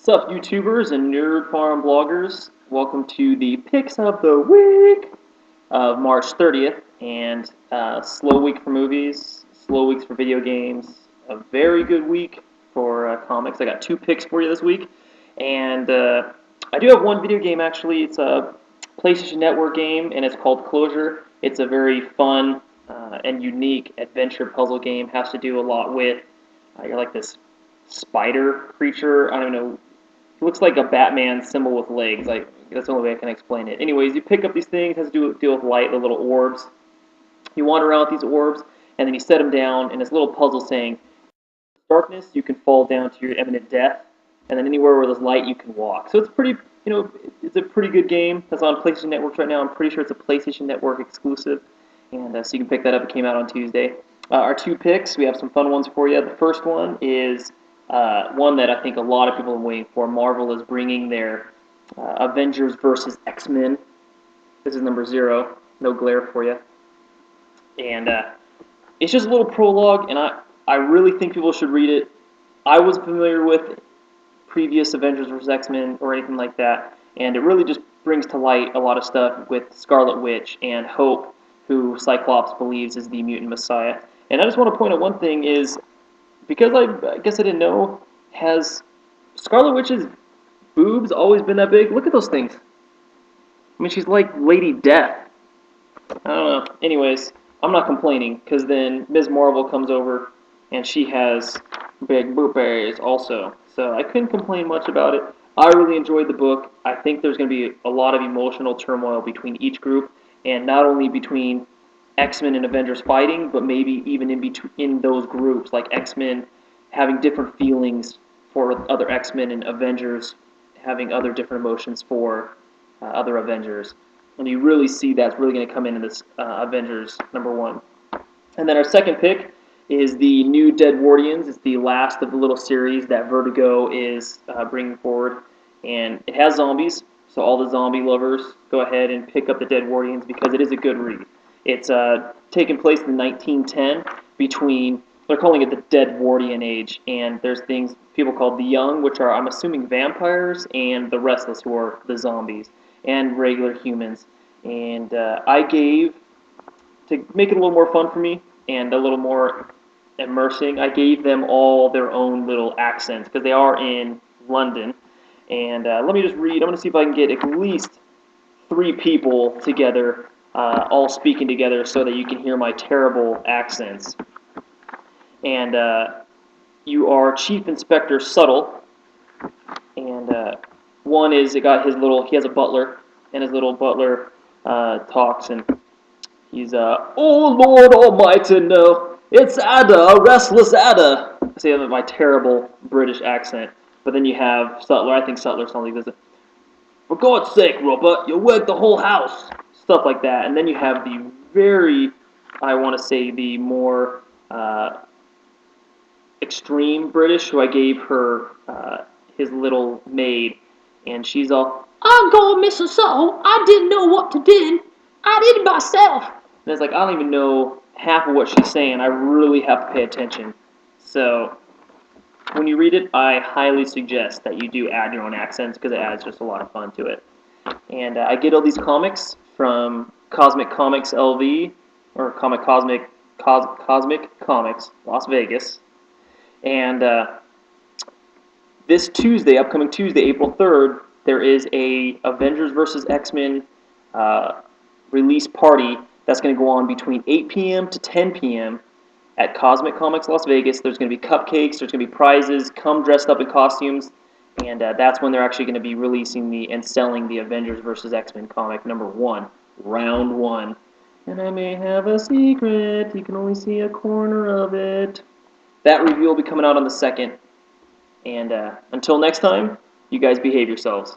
What's up, YouTubers and Nerd Farm bloggers? Welcome to the Picks of the Week of March 30th, and slow week for movies, slow weeks for video games, a very good week for comics. I got 2 picks for you this week, and I do have one video game actually. It's a PlayStation Network game, and it's called Closure. It's a very fun and unique adventure puzzle game. Has to do a lot with you're like this spider creature. I don't know. It looks like a Batman symbol with legs. Like that's the only way I can explain it. Anyways, you pick up these things. It has to deal with light, the little orbs. You wander around with these orbs, and then you set them down in this little puzzle saying, darkness, you can fall down to your imminent death, and then anywhere where there's light, you can walk. So it's pretty, it's a pretty good game. That's on PlayStation Network right now. I'm pretty sure it's a PlayStation Network exclusive, and so you can pick that up. It came out on Tuesday. Our 2 picks, we have some fun ones for you. The first one is one that I think a lot of people are waiting for. Marvel is bringing their Avengers versus X-Men. This is number 0. No glare for you. And it's just a little prologue, and I really think people should read it. I wasn't familiar with previous Avengers versus X-Men or anything like that, and it really just brings to light a lot of stuff with Scarlet Witch and Hope, who Cyclops believes is the mutant messiah. And I just want to point out one thing is, because I guess I didn't know, has Scarlet Witch's boobs always been that big? Look at those things. I mean, she's like Lady Death. I don't know. Anyways, I'm not complaining, because then Ms. Marvel comes over, and she has big boobies also. So I couldn't complain much about it. I really enjoyed the book. I think there's going to be a lot of emotional turmoil between each group, and not only between X-Men and Avengers fighting, but maybe even in those groups, like X-Men having different feelings for other X-Men and Avengers having other different emotions for other Avengers. And you really see that's really going to come in this Avengers number 1. And then our second pick is the new Deadwardians. It's the last of the little series that Vertigo is bringing forward. And it has zombies, so all the zombie lovers, go ahead and pick up the Deadwardians because it is a good read. It's taken place in 1910 between, they're calling it the Deadwardian age, and there's things people call the young, which are, I'm assuming, vampires, and the restless, who are the zombies, and regular humans. And I gave, to make it a little more fun for me, and a little more immersing, I gave them all their own little accents, because they are in London. And let me just read, I'm going to see if I can get at least 3 people together, all speaking together so that you can hear my terrible accents. And you are Chief Inspector Subtle, and one is, he has a butler, and his little butler talks, and he's, oh Lord Almighty, no, it's Ada, restless Ada. I say that with my terrible British accent, but then you have Sutler. I think Sutler sounds like this. For God's sake, Robert, you work the whole house. Stuff like that. And then you have the very, I want to say, the more extreme British, who I gave her his little maid. And she's all, I'm going, Mr. Subtle. I didn't know what to do. I did it myself. And it's like, I don't even know half of what she's saying. I really have to pay attention. So when you read it, I highly suggest that you do add your own accents, because it adds just a lot of fun to it. And I get all these comics from Cosmic Comics LV, or Cosmic Comics, Las Vegas. And this Tuesday, upcoming Tuesday, April 3rd, there is a Avengers vs. X-Men release party that's going to go on between 8 p.m. to 10 p.m. at Cosmic Comics Las Vegas. There's going to be cupcakes, there's going to be prizes, come dressed up in costumes, and that's when they're actually going to be releasing and selling the Avengers vs. X-Men comic number 1, round 1. And I may have a secret, you can only see a corner of it. That review will be coming out on the 2nd. And until next time, you guys behave yourselves.